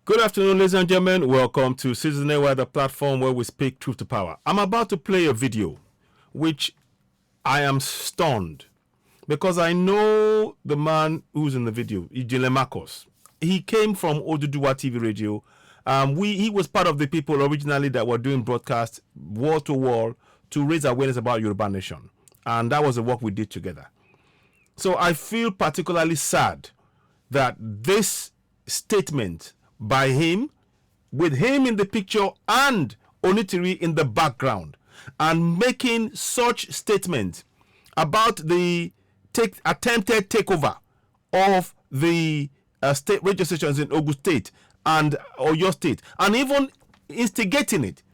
Good afternoon, ladies and gentlemen. Welcome to Treason, the platform where we speak truth to power. I'm about to play a video which I am stunned because I know the man who's in the video, Ijinle Media. He came from Oduduwa TV radio. He was part of the people originally that were doing broadcasts wall to wall to raise awareness about Yoruba Nation. And that was the work we did together. So I feel particularly sad that this statement by him, with him in the picture and Onitiri in the background, and making such statements about the attempted takeover of the state radio stations in Ogun State and Oyo State, and even instigating it.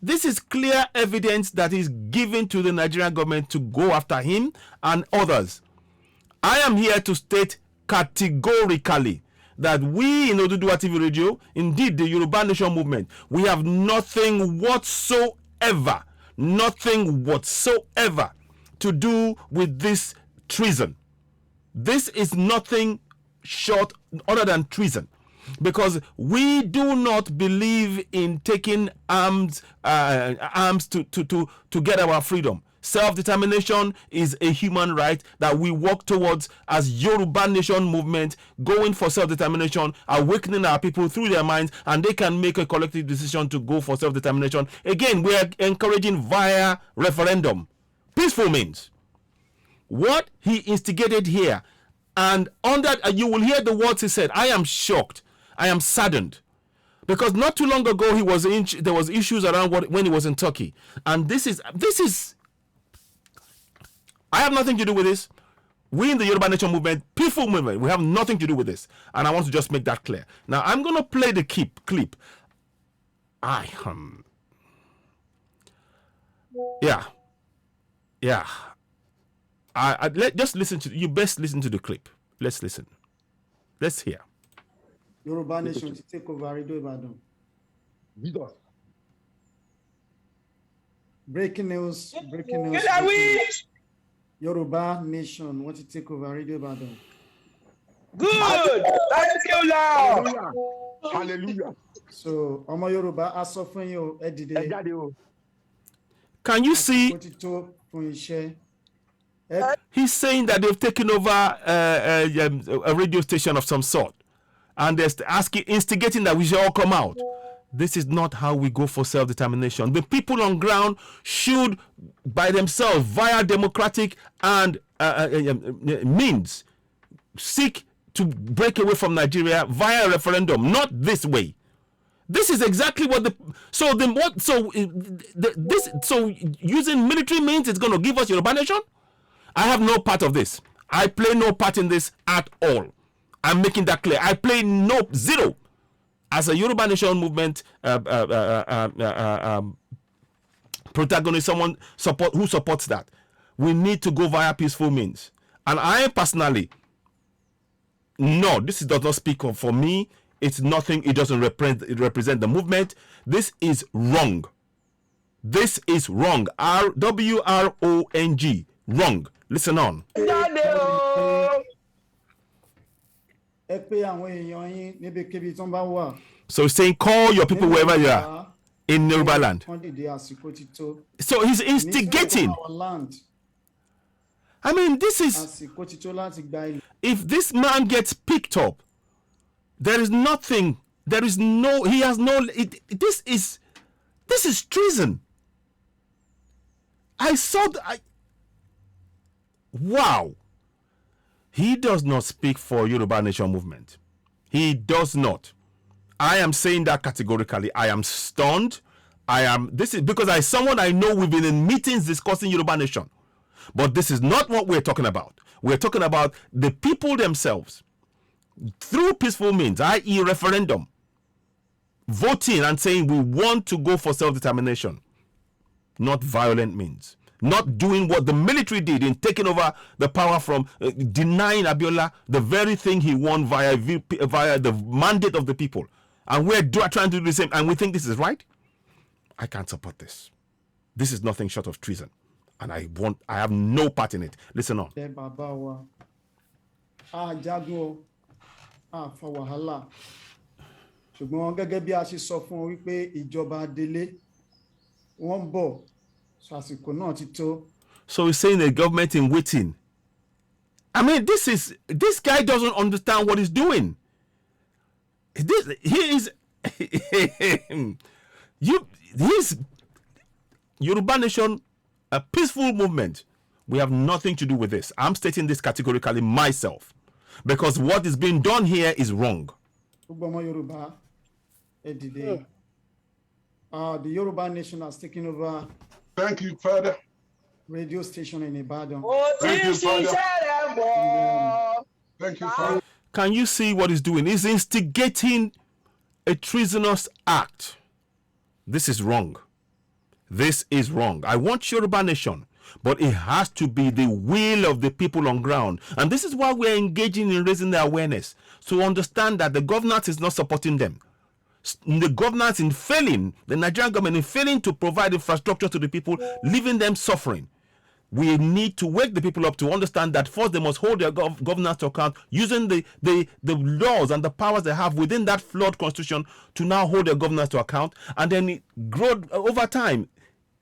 This is clear evidence that is given to the Nigerian government to go after him and others. I am here to state categorically that we in Oduduwa TV radio, indeed the Yoruba Nation movement, we have nothing whatsoever to do with this treason. This is nothing short other than treason, because we do not believe in taking arms to get our freedom. Self-determination is a human right that we work towards as Yoruba Nation movement, going for self-determination, awakening our people through their minds, and they can make a collective decision to go for self-determination. Again, we are encouraging via referendum. Peaceful means. What he instigated here, and on that, you will hear the words he said. I am shocked. I am saddened. Because not too long ago, there was issues around when he was in Turkey. And this is I have nothing to do with this. We in the Yoruba Nation movement, peaceful movement, we have nothing to do with this. And I want to just make that clear. Now, I'm going to play the clip. Just listen to, you best listen to the clip. Let's listen. Let's hear. Yoruba Nation to take over Radio Ibadan. Breaking news. Yoruba Nation want to take over Radio Ibadan. Good. Thank you, Lord. Hallelujah. So, Omo Yoruba, I suffer you, Edide. Can you see? He's saying that they've taken over a radio station of some sort, and they're instigating that we should all come out. This is not how we go for self-determination. The people on ground should, by themselves, via democratic and means, seek to break away from Nigeria via referendum, not this way. This is exactly what using military means it's going to give us Yoruba Nation? I have no part of this. I play no part in this at all. I'm making that clear. I play zero. As a Yoruba Nation movement protagonist, someone who supports that, we need to go via peaceful means. And I personally, no, this does not speak for me. It's nothing. It doesn't represent the movement. This is wrong. This is wrong. WRONG. Wrong. Listen on. So he's saying, call your people wherever you are in Yoruba land. So he's instigating. I mean, this is, if this man gets picked up, there is nothing, he has no, this is treason. Wow. He does not speak for Yoruba Nation movement. He does not. I am saying that categorically. I am stunned. This is because as someone I know, we've been in meetings discussing Yoruba Nation. But this is not what we're talking about. We're talking about the people themselves through peaceful means, i.e. referendum, voting and saying we want to go for self-determination, not violent means. Not doing what the military did in taking over the power from denying Abiola the very thing he won via the mandate of the people. And we're trying to do the same, and we think this is right. I can't support this. This is nothing short of treason, and I have no part in it. Listen on. ṣùgbọ́n gẹ́gẹ́ bí a ṣe sọ fún wọn wípé ìjọba délé wọ́n ń bọ̀ àsìkò náà ti tó. So he's saying the government in waiting. I mean, this guy doesn't understand what he's doing. He's Yoruba Nation, a peaceful movement. We have nothing to do with this. I'm stating this categorically myself because what is being done here is wrong. The Yoruba Nation has taken over. Thank you, Father. Radio station in Ibadan. Thank you, Father. Thank you, Father. Can you see what he's doing? He's instigating a treasonous act. This is wrong. This is wrong. I want Yoruba Nation, but it has to be the will of the people on ground. And this is why we're engaging in raising their awareness, to understand that the governance is not supporting them. The governance in failing, the Nigerian government in failing to provide infrastructure to the people, leaving them suffering. We need to wake the people up to understand that first they must hold their governance to account using the laws and the powers they have within that flawed constitution to now hold their governance to account, and then grow over time.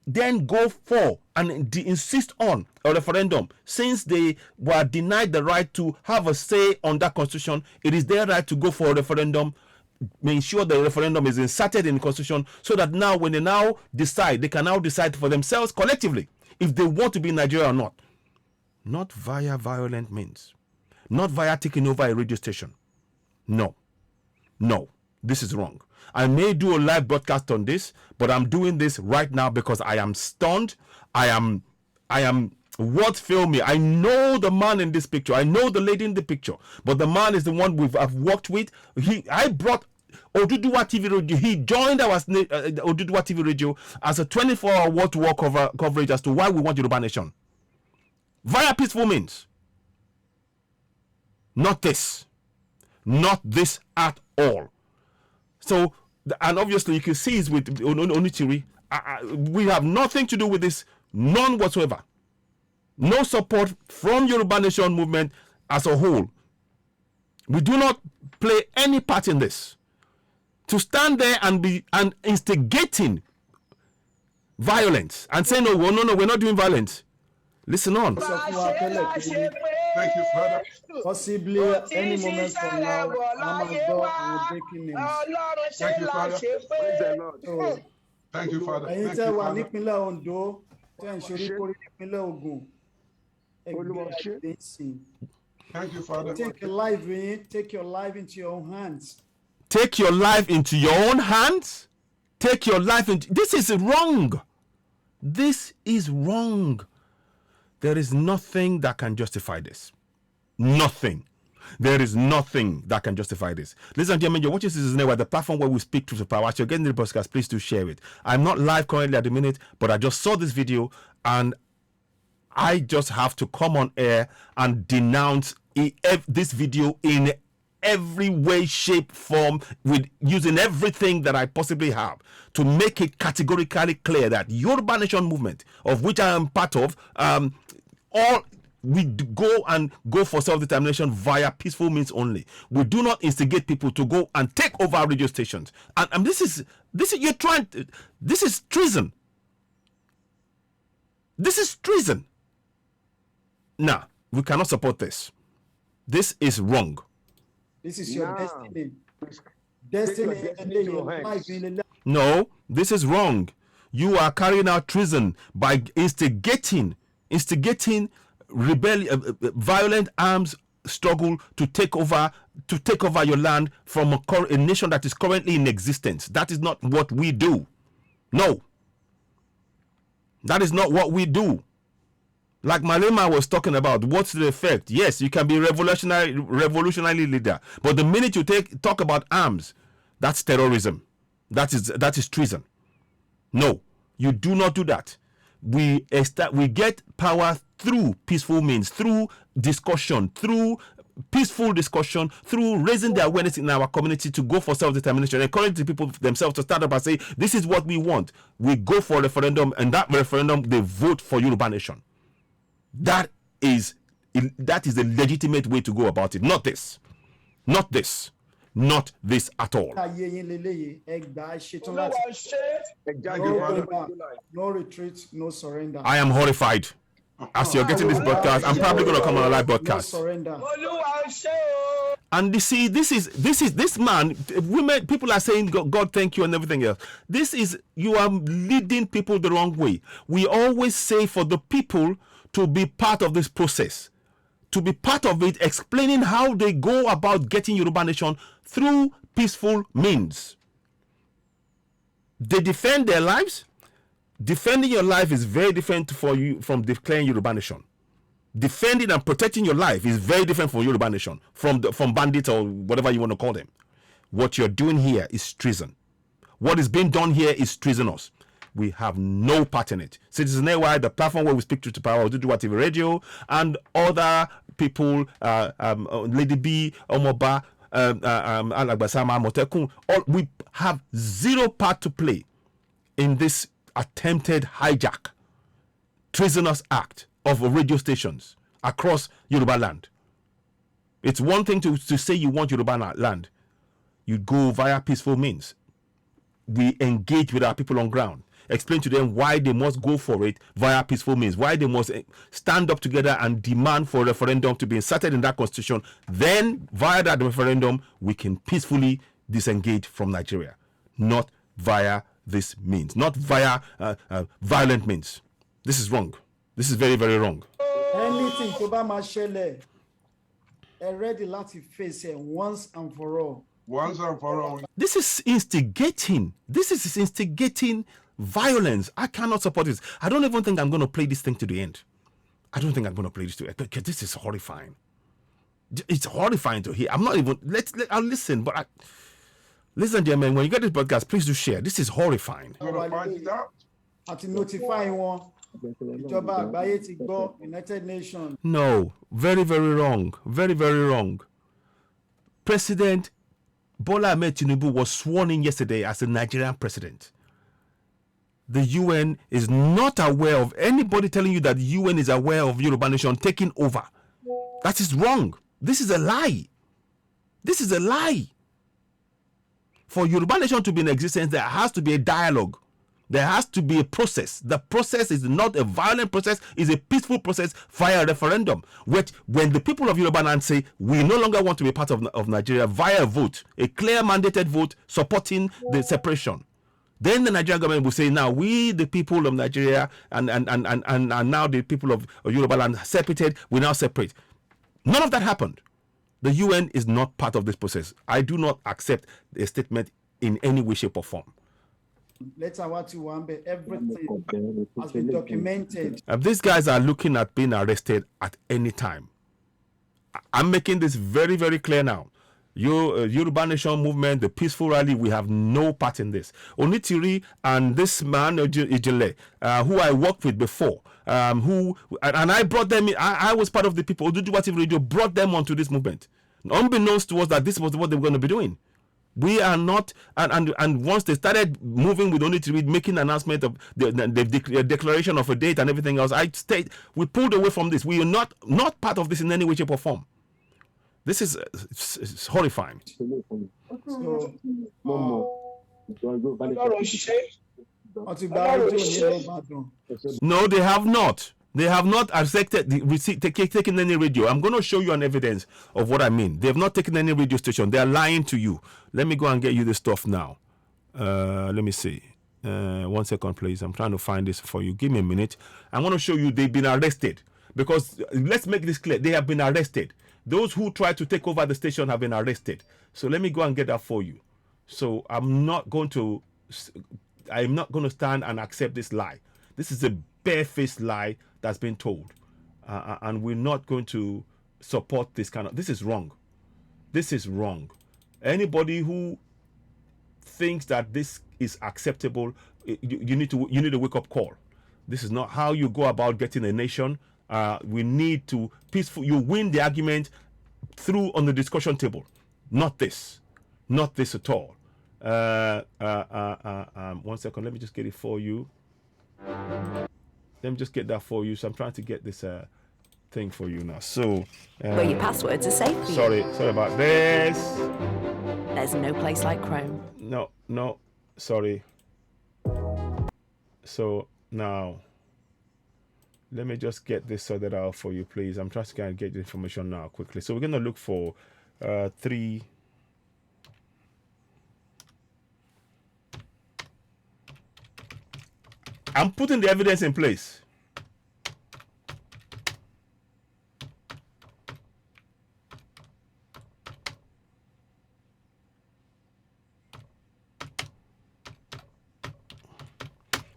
Then go for and insist on a referendum. Since they were denied the right to have a say on that constitution, it is their right to go for a referendum. Ensure the referendum is inserted in the constitution so that now when they now decide, they can now decide for themselves collectively if they want to be in Nigeria or not. Not via violent means. Not via taking over a radio station. No. No. This is wrong. I may do a live broadcast on this, but I'm doing this right now because I am stunned. I am what failed me. I know the man in this picture. I know the lady in the picture, but the man is the one I've worked with. I brought Oduduwa TV Radio. He joined our Oduduwa TV Radio as a 24-hour wall-to-wall coverage as to why we want Yoruba Nation. Via peaceful means. Not this. Not this at all. So, and obviously you can see it's with Onitiri. We have nothing to do with this, none whatsoever. No support from Yoruba Nation movement as a whole. We do not play any part in this. To stand there and instigating violence and say no, we're not doing violence. Listen on. Thank you, Father. Possibly any moment from now, I'm breaking news. Thank you, Father. Praise the Lord. So, Thank you, Father. ẹ̀yin Thank tẹ́ you, wà Father. nípínlẹ̀ Ondo, tẹ́ ń ṣoríkórí nípínlẹ̀ Ògùn, ẹgbẹ́ ẹgbẹ́ Thank you, Father. take your life into your own hands. Take your life into your own hands. Take your life into. This is wrong. This is wrong. There is nothing that can justify this. Nothing. There is nothing that can justify this. Ladies and gentlemen, you're watching Treason, the platform where we speak truth to power. As you're getting the podcast, please do share it. I'm not live currently at the minute, but I just saw this video and I just have to come on air and denounce this video in every way, shape, form, with using everything that I possibly have to make it categorically clear that Yoruba Nation movement, of which I am part of, we go for self-determination via peaceful means only. We do not instigate people to go and take over our radio stations. And this is treason. This is treason. Nah, we cannot support this. This is wrong. This is your destiny. Destiny. No, this is wrong. You are carrying out treason by instigating rebellion, violent arms struggle to take over your land from a nation that is currently in existence. That is not what we do. No, that is not what we do. Like Malema was talking about, what's the effect? Yes, you can be revolutionary leader, but the minute you talk about arms, that's terrorism. That is treason. No, you do not do that. We get power through peaceful means, through discussion, through peaceful discussion, through raising the awareness in our community to go for self-determination, encouraging the people themselves to stand up and say, this is what we want. We go for a referendum, and that referendum, they vote for Yoruba Nation. That is a legitimate way to go about it. Not this. not this at all. Thank you, Father. No retreat, no surrender. I am horrified. As you're getting this broadcast, I'm probably going to come on a live broadcast. No surrender. And you see, this man, women, people are saying, God, thank you, and everything else. You are leading people the wrong way. We always say for the people to be part of this process, to be part of it, explaining how they go about getting Yoruba Nation through peaceful means. They defend their lives. Defending your life is very different for you from declaring Yoruba Nation. Defending and protecting your life is very different from Yoruba Nation, from bandits or whatever you want to call them. What you're doing here is treason. What is being done here is treasonous. We have no part in it. Citizen AY, the platform where we speak truth to power, Oduduwa TV Radio, and other people, Lady B, Omoba, Alagbasama, Motekun, we have zero part to play in this attempted hijack, treasonous act of radio stations across Yoruba land. It's one thing to say you want Yoruba land. You go via peaceful means. We engage with our people on ground, explain to them why they must go for it via peaceful means, why they must stand up together and demand for a referendum to be inserted in that constitution. Then via that referendum, we can peacefully disengage from Nigeria, not via this means, not via violent means. This is wrong. This is very, very wrong. Anything to ba ma ṣẹlẹ̀, ready láti face it once and for all. Once and for all. This is instigating. This is instigating violence. I cannot support this. I don't even think I'm going to play this thing to the end. I don't think I'm going to play this to the end because this is horrifying. It's horrifying to hear. I'm not even. I'll listen, but listen, dear man. When you get this podcast, please do share. This is horrifying. I'm going to find it out. Àti notify wọn. Ìjọba àgbáyé ti gbọ́, United Nations. No, very, very wrong. Very, very wrong. President Bola Ahmed Tinubu was sworn in yesterday as the Nigerian president. The UN is not aware of anybody telling you that the UN is aware of Yoruba Nation taking over. That is wrong. This is a lie. This is a lie. For Yoruba Nation to be in existence, there has to be a dialogue. There has to be a process. The process is not a violent process, it's a peaceful process via a referendum. Which, when the people of Yoruba land say, we no longer want to be part of Nigeria via a vote, a clear mandated vote supporting the separation, then the Nigerian government will say, now we, the people of Nigeria, and now the people of Yoruba land separated, we now separate. None of that happened. The UN is not part of this process. I do not accept a statement in any way, shape, or form. Everything has been documented. These guys are looking at being arrested at any time. I'm making this very, very clear now. Yoruba Nation movement, the peaceful rally, we have no part in this. Onitiri and this man, Ijinle, who I worked with before, and I brought them in. I was part of the people, Oduduwa TV Radio brought them onto this movement. Unbeknownst to us that this was what they were going to be doing. We are not, and once they started moving with Onitiri, making an announcement of the declaration of a date and everything else, we pulled away from this. We are not part of this in any way, shape, or form. This is it's horrifying. No, they have not. They have not taken any radio. I'm going to show you an evidence of what I mean. They have not taken any radio station. They are lying to you. Let me go and get you the stuff now. Let me see. 1 second, please. I'm trying to find this for you. Give me a minute. I want to show you they've been arrested. Because let's make this clear. They have been arrested. Those who tried to take over the station have been arrested. So let me go and get that for you. So I'm not going to stand and accept this lie. This is a barefaced lie that's been told. And we're not going to support this this is wrong. This is wrong. Anybody who thinks that this is acceptable, you need a wake-up call. This is not how you go about getting a nation. We need to you win the argument through on the discussion table, not this at all. 1 second, let me just get it for you. Let me just get that for you. So I'm trying to get this thing for you now. So, where your passwords are safe for you. sorry about this. There's no place like Chrome. No, sorry. So now, let me just get this sorted out for you, please. I'm trying to get the information now quickly. So we're going to look for 3. I'm putting the evidence in place.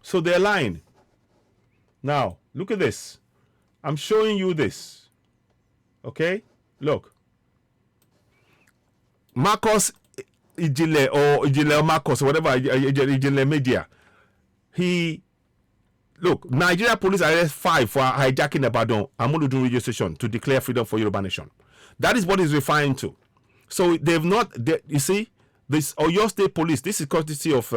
So they're lying. Now, look at this. I'm showing you this. Okay? Look. Marcus Ijinle or Ijinle Marcus or whatever, Ijinle Media. Look, Nigeria police arrest 5 for hijacking Ibadan Amuludu radio station to declare freedom for Yoruba Nation. That is what he's referring to. So they've not, you see, this Oyo State Police, this is courtesy of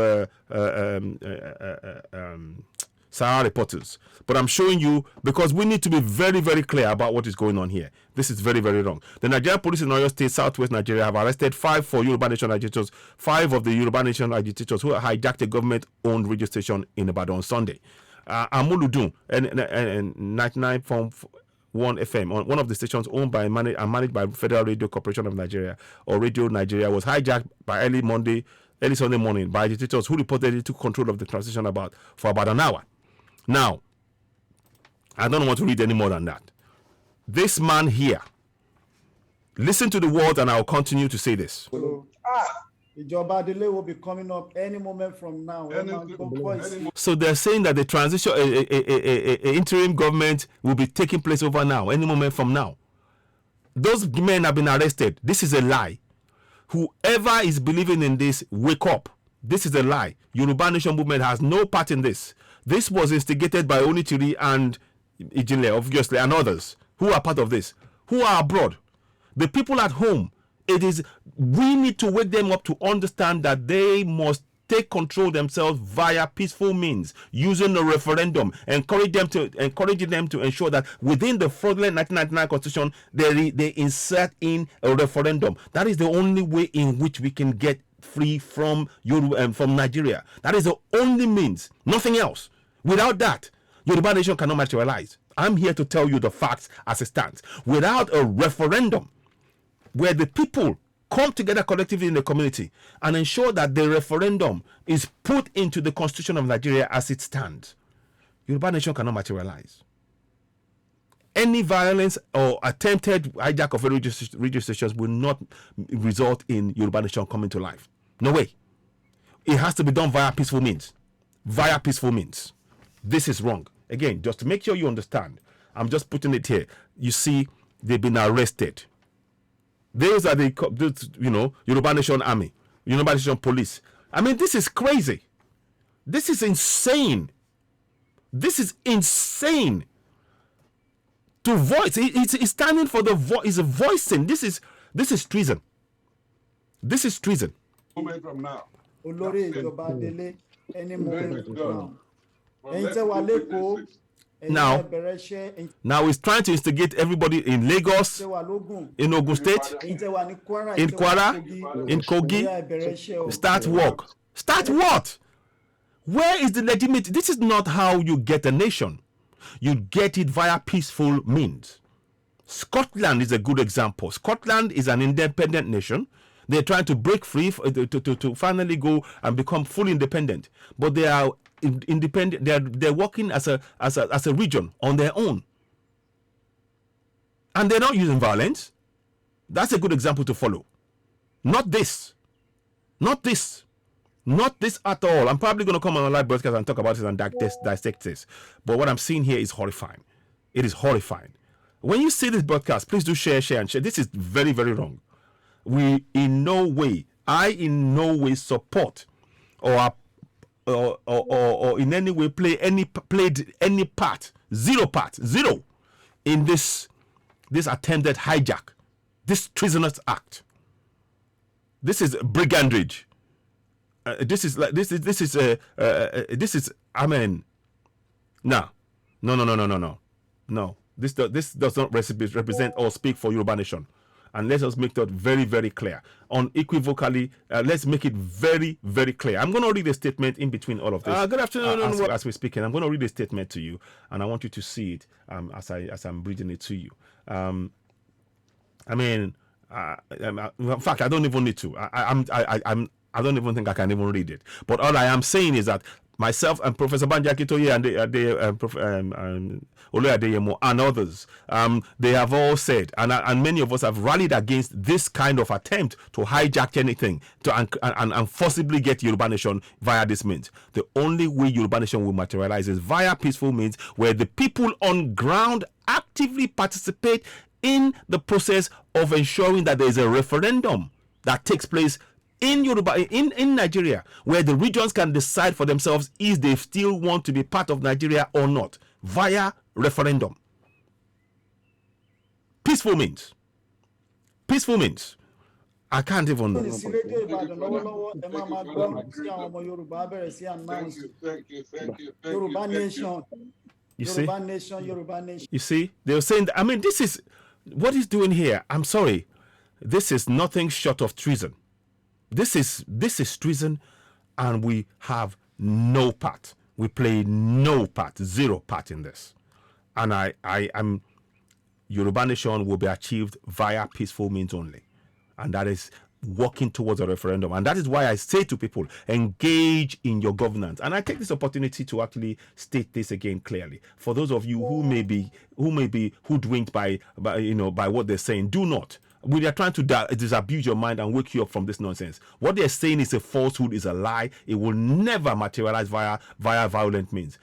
Sahara reporters. But I'm showing you because we need to be very, very clear about what is going on here. This is very, very wrong. The Nigerian police in Oyo State, Southwest Nigeria, have arrested 5 for Yoruba Nation agitators, 5 of the Yoruba Nation agitators who hijacked a government-owned radio station in Ibadan on Sunday. Amuludu and 99.1 FM, on one of the stations owned by and managed by Federal Radio Corporation of Nigeria or Radio Nigeria, was hijacked by early Sunday morning by agitators who reportedly took control of the transition for about an hour. Now, I don't want to read any more than that. This man here, listen to the words, and I'll continue to say this. So, Ijoba delay will be coming up any moment from now. So they're saying that the transition, interim government will be taking place over now, any moment from now. Those men have been arrested. This is a lie. Whoever is believing in this, wake up. This is a lie. Yoruba Nation movement has no part in this. This was instigated by Onitiri and Ijinle, obviously, and others who are part of this, who are abroad. The people at home, we need to wake them up to understand that they must take control themselves via peaceful means, using a referendum, encouraging them to ensure that within the fraudulent 1999 constitution, they insert in a referendum. That is the only way in which we can get free from Nigeria. That is the only means, nothing else. Without that, Yoruba Nation cannot materialize. I'm here to tell you the facts as it stands. Without a referendum, where the people come together collectively in the community and ensure that the referendum is put into the constitution of Nigeria as it stands, Yoruba Nation cannot materialize. Any violence or attempted hijack of radio stations will not result in Yoruba Nation coming to life. No way. It has to be done via peaceful means. Via peaceful means. This is wrong. Again, just to make sure you understand, I'm just putting it here. You see, they've been arrested. Those are Yoruba Nation Army, Yoruba Nation Police. I mean, this is crazy. This is insane. This is insane. To voice, it's standing for the voice. It's a voicing. This is treason. This is treason. Moment from now. Olórí Ìjọba délé any moment from now. Now he's trying to instigate everybody in Lagos, in Ogun State, in Kwara, in Kogi. Start work. Start what? Where is the legitimacy? This is not how you get a nation. You get it via peaceful means. Scotland is a good example. Scotland is an independent nation. They're trying to break free to finally go and become fully independent. But they are independent. They're working as a region on their own, and they're not using violence. That's a good example to follow. Not this. Not this. Not this at all. I'm probably going to come on a live broadcast and talk about this and dissect this. But what I'm seeing here is horrifying. It is horrifying. When you see this broadcast, please do share. This is very, very wrong. I in no way support or in any way played any part, zero in this attempted hijack, this treasonous act. This is brigandage. This is I mean, no. This does not represent or speak for Yoruba Nation. And let us make that very, very clear. Unequivocally, let's make it very, very clear. I'm going to read a statement in between all of this. Good afternoon. As we're speaking, I'm going to read a statement to you, and I want you to see it as I'm reading it to you. In fact, I don't even need to. I don't even think I can even read it. But all I am saying is that myself and Professor Banji Akintoye and Olu Adeyemo and others, they have all said, and many of us have rallied against this kind of attempt to hijack anything and forcibly get Yoruba Nation via this means. The only way Yoruba Nation will materialize is via peaceful means, where the people on ground actively participate in the process of ensuring that there is a referendum that takes place in Nigeria, where the regions can decide for themselves if they still want to be part of Nigeria or not, via referendum. Peaceful means. I can't even. Thank you. Yoruba Nation. You see? Yoruba Nation. You see, they were saying that, this is what he's doing here. I'm sorry, this is nothing short of treason. This is treason, and we have no part. We play no part, zero part in this. And I am Yoruba Nation will be achieved via peaceful means only, and that is working towards a referendum. And that is why I say to people, engage in your governance. And I take this opportunity to actually state this again clearly. For those of you who may be hoodwinked by what they're saying, do not. We are trying to disabuse your mind and wake you up from this nonsense. What they're saying is a falsehood, is a lie. It will never materialize via violent means.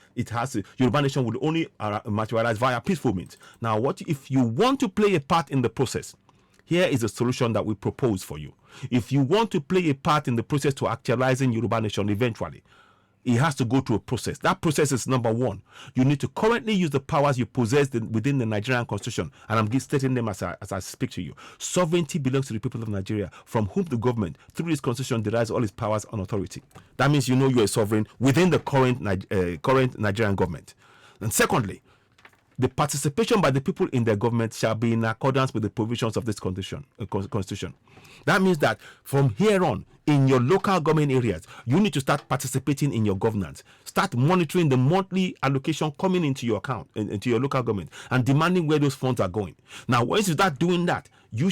Yoruba Nation will only materialize via peaceful means. Now, what if you want to play a part in the process? Here is a solution that we propose for you. If you want to play a part in the process to actualizing Yoruba Nation eventually, it has to go through a process. That process is number one. You need to currently use the powers you possess within the Nigerian constitution. And I'm stating them as I speak to you. Sovereignty belongs to the people of Nigeria, from whom the government, through this constitution, derives all its powers and authority. That means you're a sovereign within the current Nigerian government. And secondly, the participation by the people in their government shall be in accordance with the provisions of this constitution. That means that from here on, in your local government areas, you need to start participating in your governance. Start monitoring the monthly allocation coming into your account, into your local government, and demanding where those funds are going. Now, once you start doing that, you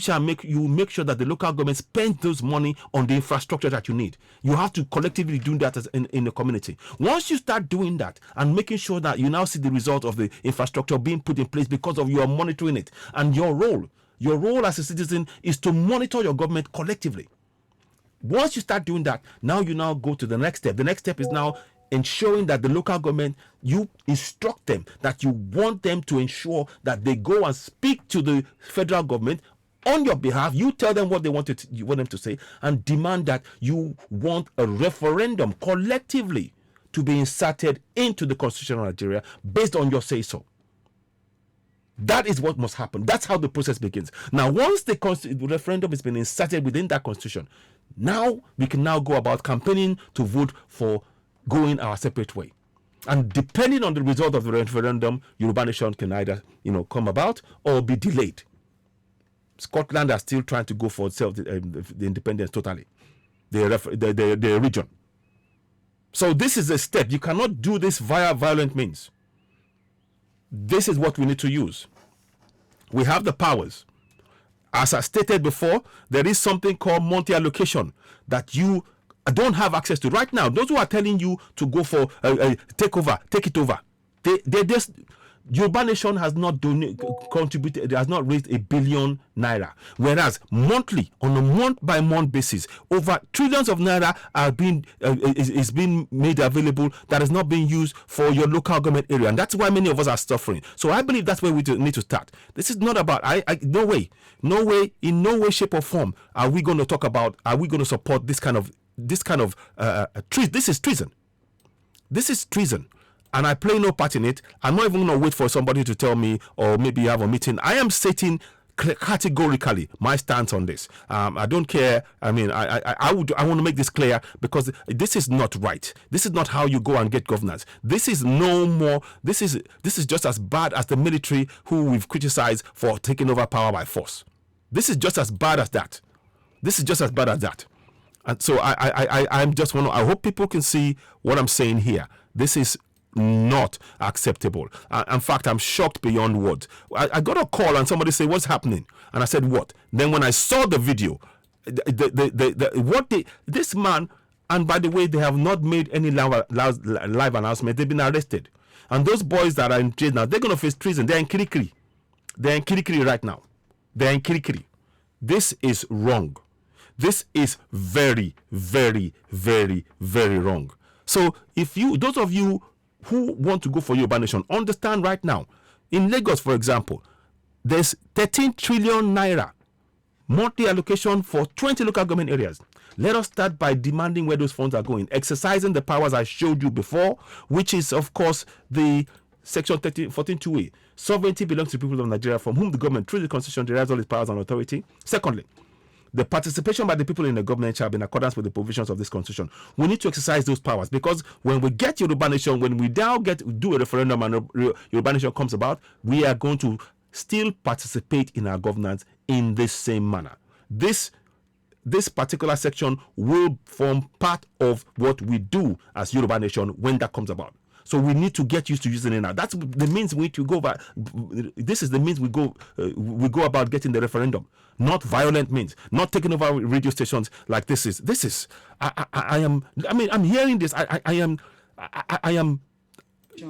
make sure that the local government spends those money on the infrastructure that you need. You have to collectively do that in the community. Once you start doing that and making sure that you now see the result of the infrastructure being put in place because of you are monitoring it, and your role as a citizen is to monitor your government collectively. Once you start doing that, now you go to the next step. The next step is now ensuring that the local government, you instruct them that you want them to ensure that they go and speak to the federal government on your behalf. You tell them what you want them to say, and demand that you want a referendum collectively to be inserted into the Constitution of Nigeria based on your say-so. That is what must happen. That's how the process begins. Now, once the referendum has been inserted within that constitution, now we can now go about campaigning to vote for going our separate way. And depending on the result of the referendum, Yoruba Nation can either come about or be delayed. Scotland are still trying to go for the independence totally, the region. So this is a step. You cannot do this via violent means. This is what we need to use. We have the powers. As I stated before, there is something called monthly allocation that you don't have access to right now. Those who are telling you to go for take it over. They just Yoruba Nation has not contributed, has not raised $1 billion naira. Whereas monthly, on a month-by-month basis, over trillions of naira are is being made available that is not being used for your local government area. And that's why many of us are suffering. So I believe that's where we need to start. This is not about, no way, in no way, shape or form are we going to talk about, are we going to support this kind of treason. This is treason. This is treason. And I play no part in it. I'm not even going to wait for somebody to tell me, or maybe have a meeting. I am stating categorically my stance on this. I don't care. I mean, I want to make this clear, because this is not right. This is not how you go and get governance. This is no more. This is just as bad as the military, who we've criticized for taking over power by force. This is just as bad as that. This is just as bad as that. And so I'm just I hope people can see what I'm saying here. This is not acceptable. In fact, I'm shocked beyond words. I got a call and somebody said, "What's happening?" And I said, "What?" Then when I saw the video, this man, and by the way, they have not made any live announcement. They've been arrested, and those boys that are in jail now, they're going to face treason. They're in Kirikiri. They're in Kirikiri right now. They're in Kirikiri. This is wrong. This is very, very, very, very wrong. So if those of you who want to go for Yoruba Nation, understand right now, in Lagos, for example, there's 13 trillion naira monthly allocation for 20 local government areas. Let us start by demanding where those funds are going, exercising the powers I showed you before, which is, of course, the Section 14.2a. Sovereignty belongs to the people of Nigeria, from whom the government, through the Constitution, derives all its powers and authority. Secondly, the participation by the people in the government shall be in accordance with the provisions of this Constitution. We need to exercise those powers, because when we get Yoruba Nation, when we now do a referendum and Yoruba Nation comes about, we are going to still participate in our governance in this same manner. This particular section will form part of what we do as Yoruba Nation when that comes about. So we need to get used to using it now. That's the means we need to go by. This is the means we go about getting the referendum, not violent means, not taking over radio stations like this is. I'm hearing this. I am.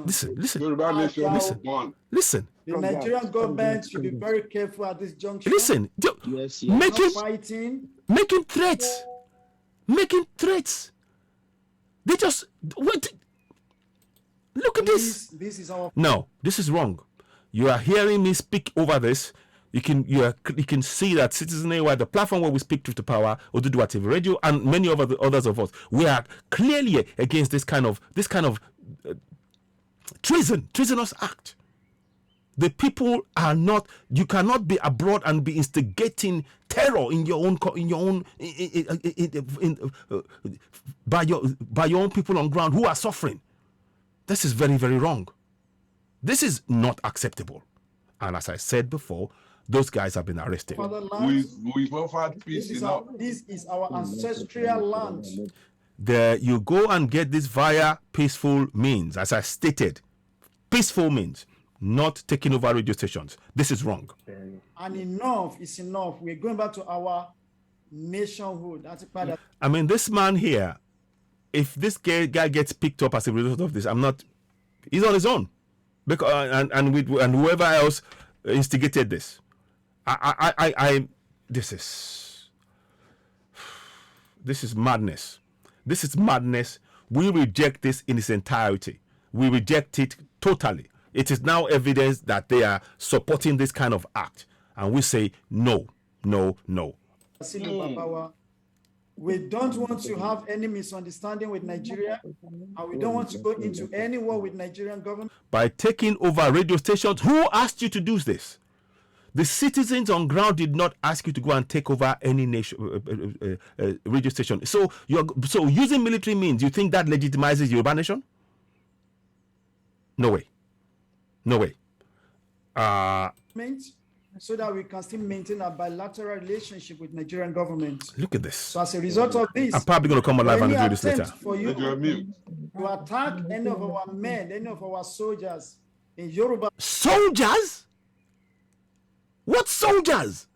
Listen. Yoruba Nation, Listen. The Nigerian government should be very careful at this juncture. Listen. Yes. Making threats. They just wait. Look at this. This is our. No, this is wrong. You are hearing me speak over this. You can see that Citizen AY, the platform where we speak truth to power, Oduduwa TV Radio, and many of the others of us, we are clearly against this kind of treasonous act. The people are not. You cannot be abroad and be instigating terror in your own by your own people on ground who are suffering. This is very, very wrong. This is not acceptable. And as I said before, those guys have been arrested. we've offered peace enough. This is our ancestral land. There you go and get this via peaceful means. As I stated, peaceful means, not taking over radio stations. This is wrong. And enough is enough. We're going back to our nationhood. That's part of. I mean, this man here, if this guy gets picked up as a result of this, he's on his own, because and whoever else instigated this. This is madness. This is madness. We reject this in its entirety. We reject it totally. It is now evidence that they are supporting this kind of act, and we say no. We don't want to have any misunderstanding with Nigeria, and we don't want to go into any war with Nigerian government. By taking over radio stations, who asked you to do this? The citizens on ground did not ask you to go and take over any nation radio station. So using military means, you think that legitimizes Yoruba Nation? No way. So that we can still maintain a bilateral relationship with Nigerian government. Look at this. So as a result of this, I'm probably going to come alive and do this later. For you to attack any of our men, any of our soldiers in Yoruba. Soldiers? What soldiers?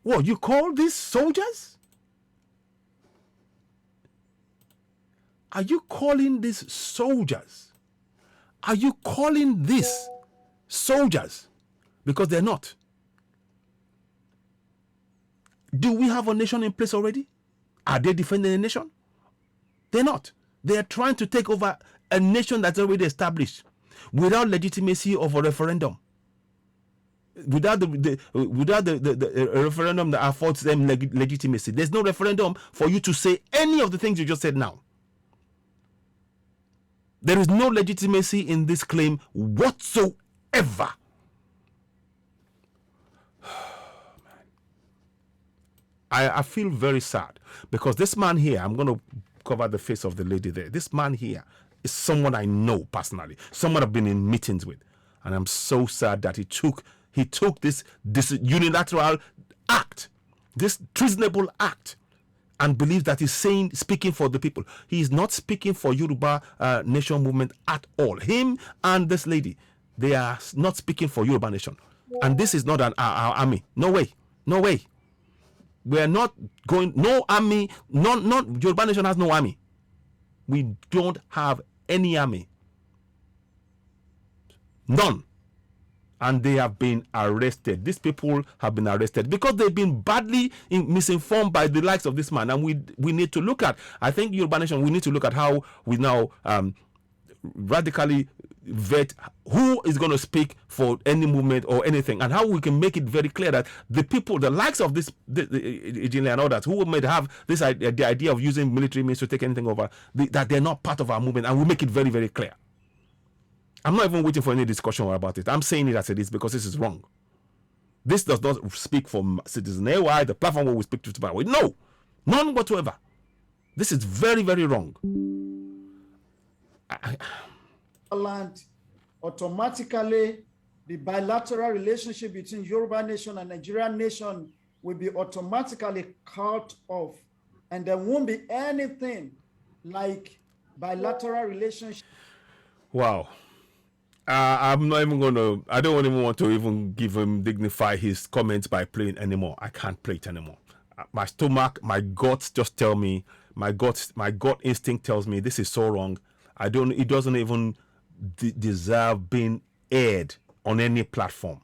What, you call these soldiers? Are you calling these soldiers? Are you calling this soldiers? Because they're not. Do we have a nation in place already? Are they defending a nation? They're not. They are trying to take over a nation that's already established without legitimacy of a referendum. Without the referendum that affords them legitimacy. There's no referendum for you to say any of the things you just said now. There is no legitimacy in this claim whatsoever. I feel very sad because this man here, I'm going to cover the face of the lady there. This man here is someone I know personally, someone I've been in meetings with. And I'm so sad that he took this unilateral act, this treasonable act, and believes that he's speaking for the people. He is not speaking for Yoruba Nation movement at all. Him and this lady, they are not speaking for Yoruba Nation. And this is not our army. No way. No way. We are not going, no army, not Yoruba Nation has no army. We don't have any army. None. And they have been arrested. These people have been arrested because they've been badly misinformed by the likes of this man. And we need to look at, I think Yoruba Nation, we need to look at how we now radically vet who is going to speak for any movement or anything, and how we can make it very clear that the people, the likes of this Ijinle and others, who might have this the idea of using military means to take anything over, that they're not part of our movement, and we make it very, very clear. I'm not even waiting for any discussion about it. I'm saying it as it is because this is wrong. This does not speak for Citizen AY, the platform where we speak to power. No, none whatsoever. This is very, very wrong. Land, automatically the bilateral relationship between Yoruba Nation and Nigerian Nation will be automatically cut off, and there won't be anything like bilateral relationship. Wow. I'm not even gonna, I don't even want to even give him, dignify his comments by playing anymore. I can't play it anymore. My stomach, my guts just tell me, my gut instinct tells me this is so wrong. It doesn't even deserve being aired on any platform.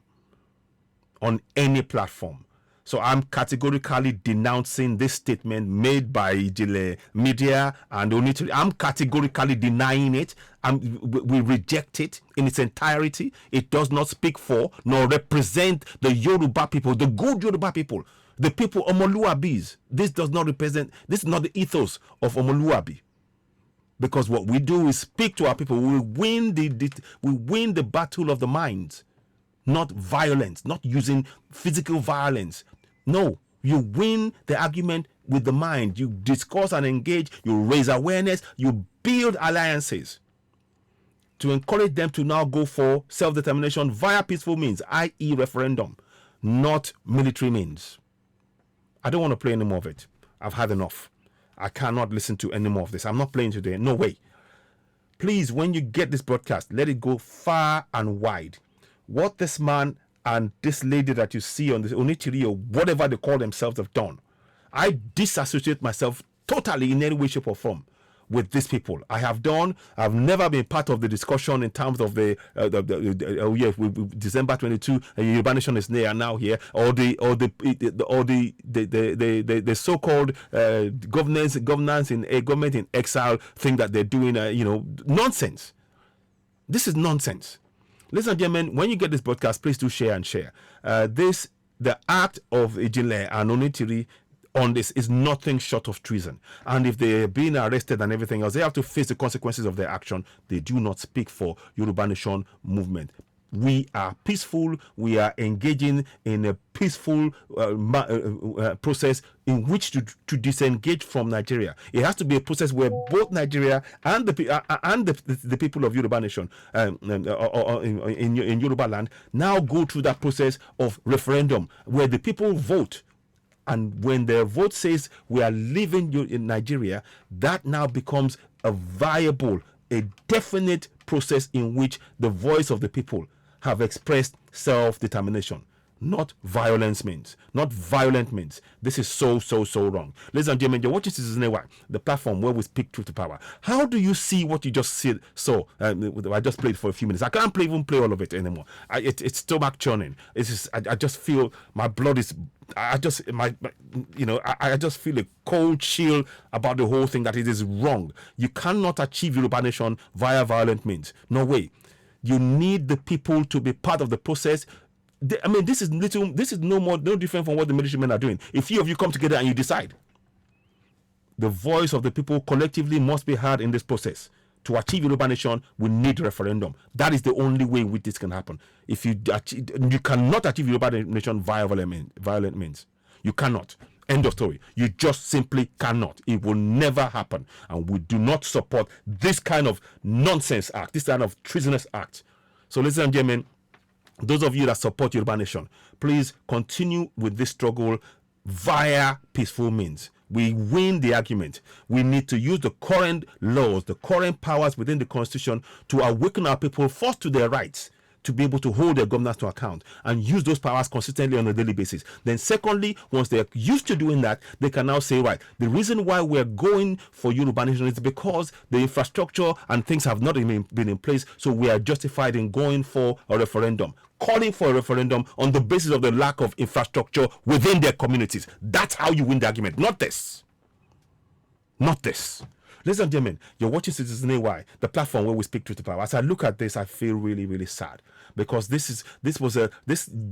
So I'm categorically denouncing this statement made by Ijinle Media and Onitiri. I'm categorically denying it. We reject it in its entirety. It does not speak for nor represent the Yoruba people, the good Yoruba people, the people Omoluabis. This does not represent, this is not the ethos of Omoluabi. Because what we do is speak to our people. We win the battle of the minds, not violence, not using physical violence. No, you win the argument with the mind. You discuss and engage. You raise awareness. You build alliances to encourage them to now go for self-determination via peaceful means, i.e. referendum, not military means. I don't want to play any more of it. I've had enough. I cannot listen to any more of this. I'm not playing today. No way. Please, when you get this broadcast, let it go far and wide. What this man and this lady that you see on this Onitiri or whatever they call themselves have done, I disassociate myself totally in any way, shape, or form with these people. I've never been part of the discussion in terms of December 22, Yoruba Nation is now here, or the so-called governance in a government in exile thing that they're doing. Nonsense. This is nonsense. Ladies and gentlemen, when you get this broadcast, please do share and share. The act of Ijinle and Onitiri on this is nothing short of treason. And if they're being arrested and everything else, they have to face the consequences of their action. They do not speak for Yoruba Nation movement. We are peaceful. We are engaging in a peaceful process in which to disengage from Nigeria. It has to be a process where both Nigeria and the people of Yoruba Nation in Yoruba land now go through that process of referendum where the people vote. And when their vote says we are leaving in Nigeria, that now becomes a viable, a definite process in which the voice of the people have expressed self-determination. Not violence means, not violent means. This is so wrong. Ladies and gentlemen, you're watching Citizen AY, the platform where we speak truth to power. How do you see what you just saw? I just played for a few minutes. I can't even play all of it anymore. It's stomach churning. I just feel my blood is. I just feel a cold chill about the whole thing, that it is wrong. You cannot achieve Yoruba Nation via violent means. No way. You need the people to be part of the process. This is no different from what the military men are doing. If few of you come together and you decide, the voice of the people collectively must be heard in this process. To achieve Yoruba Nation, we need referendum. That is the only way in which this can happen. If you cannot achieve Yoruba Nation via violent means. You cannot. End of story. You just simply cannot. It will never happen. And we do not support this kind of nonsense act, this kind of treasonous act. So, ladies and gentlemen, those of you that support Yoruba Nation, please continue with this struggle via peaceful means. We win the argument. We need to use the current laws, the current powers within the Constitution to awaken our people first to their rights, to be able to hold their governors to account and use those powers consistently on a daily basis. Then secondly, once they're used to doing that, they can now say, right, the reason why we're going for Yoruba Nation is because the infrastructure and things have not been in place, so we are justified in going for a referendum, calling for a referendum on the basis of the lack of infrastructure within their communities. That's how you win the argument, not this. Not this. Ladies and gentlemen, you're watching Citizen AY, the platform where we speak truth to power. As I look at this, I feel really, really sad, because this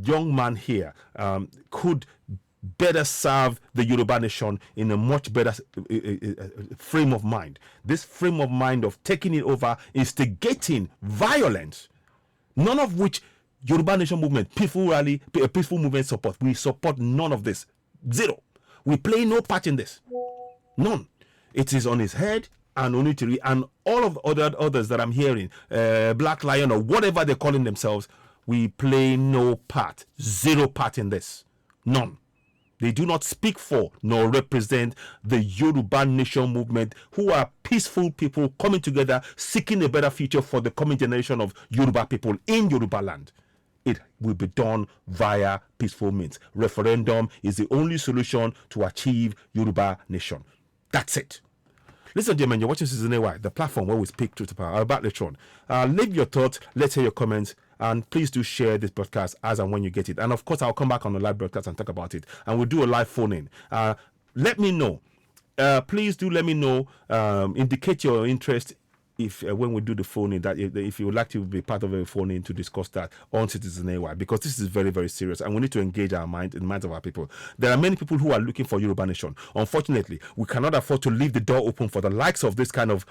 young man here could better serve the Yoruba Nation in a much better frame of mind. This frame of mind of taking it over, instigating violence, none of which Yoruba Nation movement, peaceful rally, peaceful movement support. We support none of this. Zero. We play no part in this. None. It is on his head and Onitiri and all of the others that I'm hearing, Black Lion or whatever they're calling themselves. We play no part, zero part in this. None. They do not speak for nor represent the Yoruba Nation movement, who are peaceful people coming together, seeking a better future for the coming generation of Yoruba people in Yoruba land. It will be done via peaceful means. Referendum is the only solution to achieve Yoruba Nation. That's it. Listen, gentlemen, you're watching Citizen AY, the platform where we speak truth to power. I'll back later on. Leave your thoughts. Let's hear your comments. And please do share this broadcast as and when you get it. And of course, I'll come back on the live broadcast and talk about it. And we'll do a live phone in. Let me know. Please do let me know. Indicate your interest if when we do the phone in, that if you would like to be part of a phone in to discuss that on Citizen AY, because this is very, very serious and we need to engage our mind in the minds of our people. There are many people who are looking for Yoruba Nation. Unfortunately, we cannot afford to leave the door open for the likes of this kind of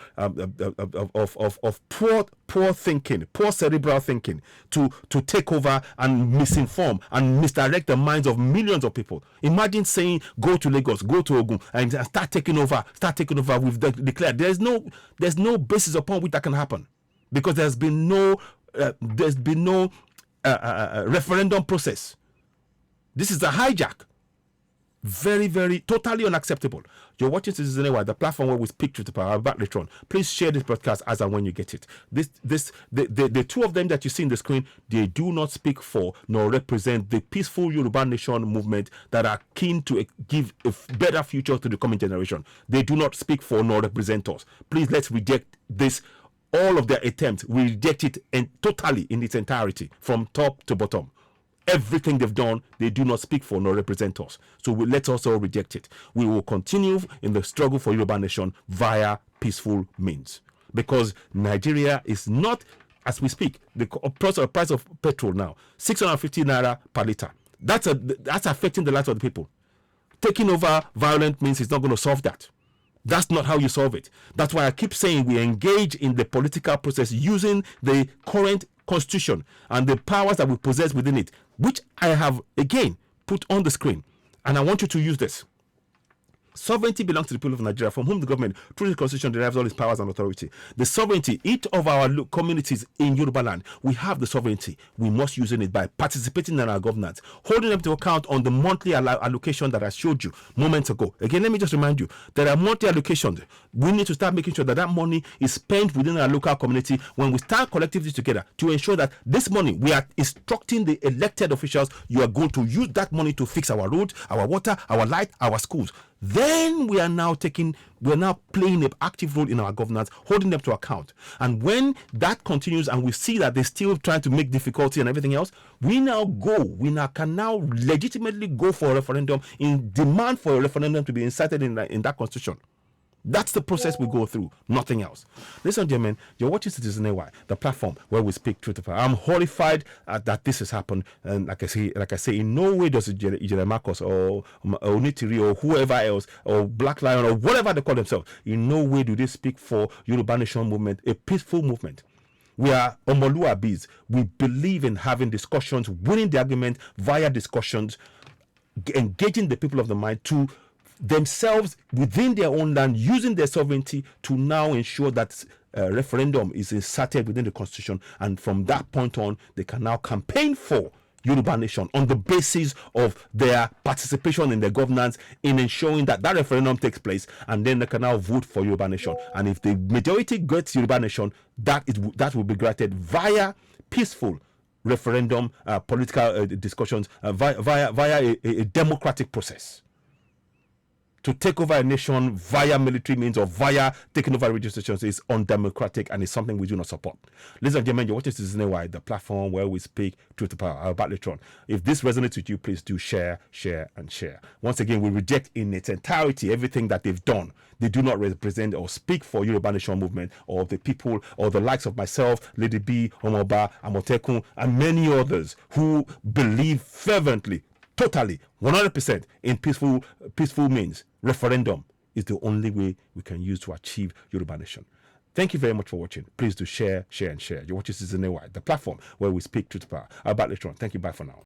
poor thinking, poor cerebral thinking to take over and misinform and misdirect the minds of millions of people. Imagine saying go to Lagos, go to Ogun and start taking over. We've declared there's no basis upon which that can happen, because there's been no referendum process. This is a hijack. Very, very, totally unacceptable. You're watching Citizen AY, the platform where we speak truth to power. I'll back later on. Please share this broadcast as and when you get it. The two of them that you see in the screen, they do not speak for nor represent the peaceful Yoruba Nation movement that are keen to give a better future to the coming generation. They do not speak for nor represent us. Please, let's reject this. All of their attempts, we reject it totally in its entirety, from top to bottom. Everything they've done, they do not speak for nor represent us. So let's also reject it. We will continue in the struggle for Yoruba Nation via peaceful means. Because Nigeria is not, as we speak, the price of petrol now, 650 naira per litre. That's affecting the lives of the people. Taking over violent means is not going to solve that. That's not how you solve it. That's why I keep saying we engage in the political process using the current constitution and the powers that we possess within it, which I have again put on the screen. And I want you to use this. Sovereignty belongs to the people of Nigeria, from whom the government, through the constitution, derives all its powers and authority. The sovereignty, each of our communities in Yoruba land, we have the sovereignty. We must use it by participating in our governance, holding them to account on the monthly allocation that I showed you moments ago. Again, let me just remind you, there are monthly allocations. We need to start making sure that that money is spent within our local community when we start collectively together to ensure that this money, we are instructing the elected officials, you are going to use that money to fix our roads, our water, our light, our schools. Then we are now playing an active role in our governance, holding them to account. And when that continues and we see that they're still trying to make difficulty and everything else, we can now legitimately go for a referendum, in demand for a referendum to be incited in that constitution. That's the process we go through, nothing else. Ladies and gentlemen, you're watching Citizen AY, the platform where we speak truth to power. I'm horrified that this has happened, and like I say, in no way does Ijinle Marcos or Onitiri or whoever else or Black Lion or whatever they call themselves, in no way do they speak for Yoruba Nation movement, a peaceful movement. We are Omoluabis. We believe in having discussions, winning the argument via discussions, engaging the people of the mind to themselves within their own land, using their sovereignty to now ensure that referendum is inserted within the constitution, and from that point on they can now campaign for Yoruba Nation on the basis of their participation in the governance in ensuring that that referendum takes place, and then they can now vote for Yoruba Nation. And if the majority gets Yoruba Nation, that will be granted via peaceful referendum, political discussions, via a democratic process. To take over a nation via military means or via taking over registrations is undemocratic and is something we do not support. Ladies and gentlemen, you're watching Citizen Wide, the platform where we speak truth to power. I'll back later on. If this resonates with you, please do share, and share. Once again, we reject in its entirety everything that they've done. They do not represent or speak for Yoruba Nation movement or the people or the likes of myself, Lady B, Omoba, Amotekun, and many others who believe fervently, totally, 100% in peaceful means. Referendum is the only way we can use to achieve Yoruba Nation. Thank you very much for watching. Please do share, and share. You're watching Citizen Wide, the platform where we speak truth to power. I'll back later on. Thank you. Bye for now.